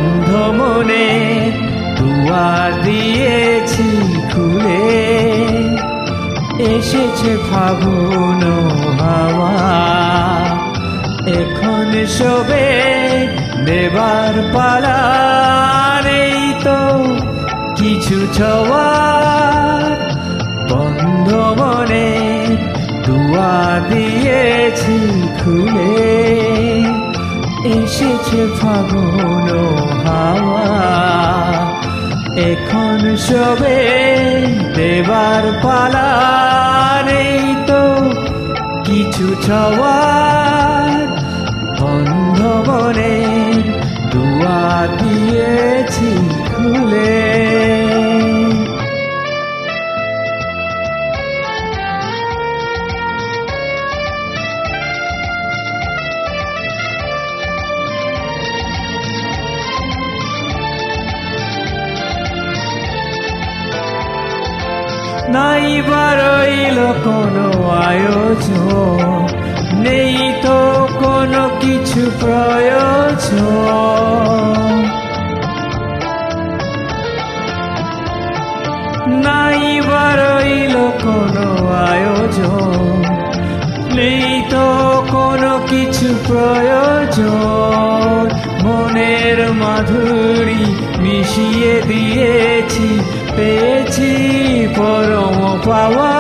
বন্ধ মনে দুয়ার দিয়েছি খুলে, এসেছে ফাগুন হাওয়া, এখন সবে দেবার পালা, নেই তো কিছু ছোঁয়া। বন্ধ মনে দুয়ার দিয়েছি খুলে, এসেছে ফাগুন হাওয়া, এখন সবে দেবার পালা, নেই তো কিছু ছোঁয়া। বন্ধ মনে দুয়ার দিয়েছি খুলে। নাই বা রইল কোনো আয়োজন, নেই তো কোনো কিছু প্রয়োজন। নাই বা রইল কোনো আয়োজন, নেই তো কোনো কিছু প্রয়োজন। মনের মাধুরী মিশিয়ে দিয়েছি, পেয়েছি পরম পাওয়া।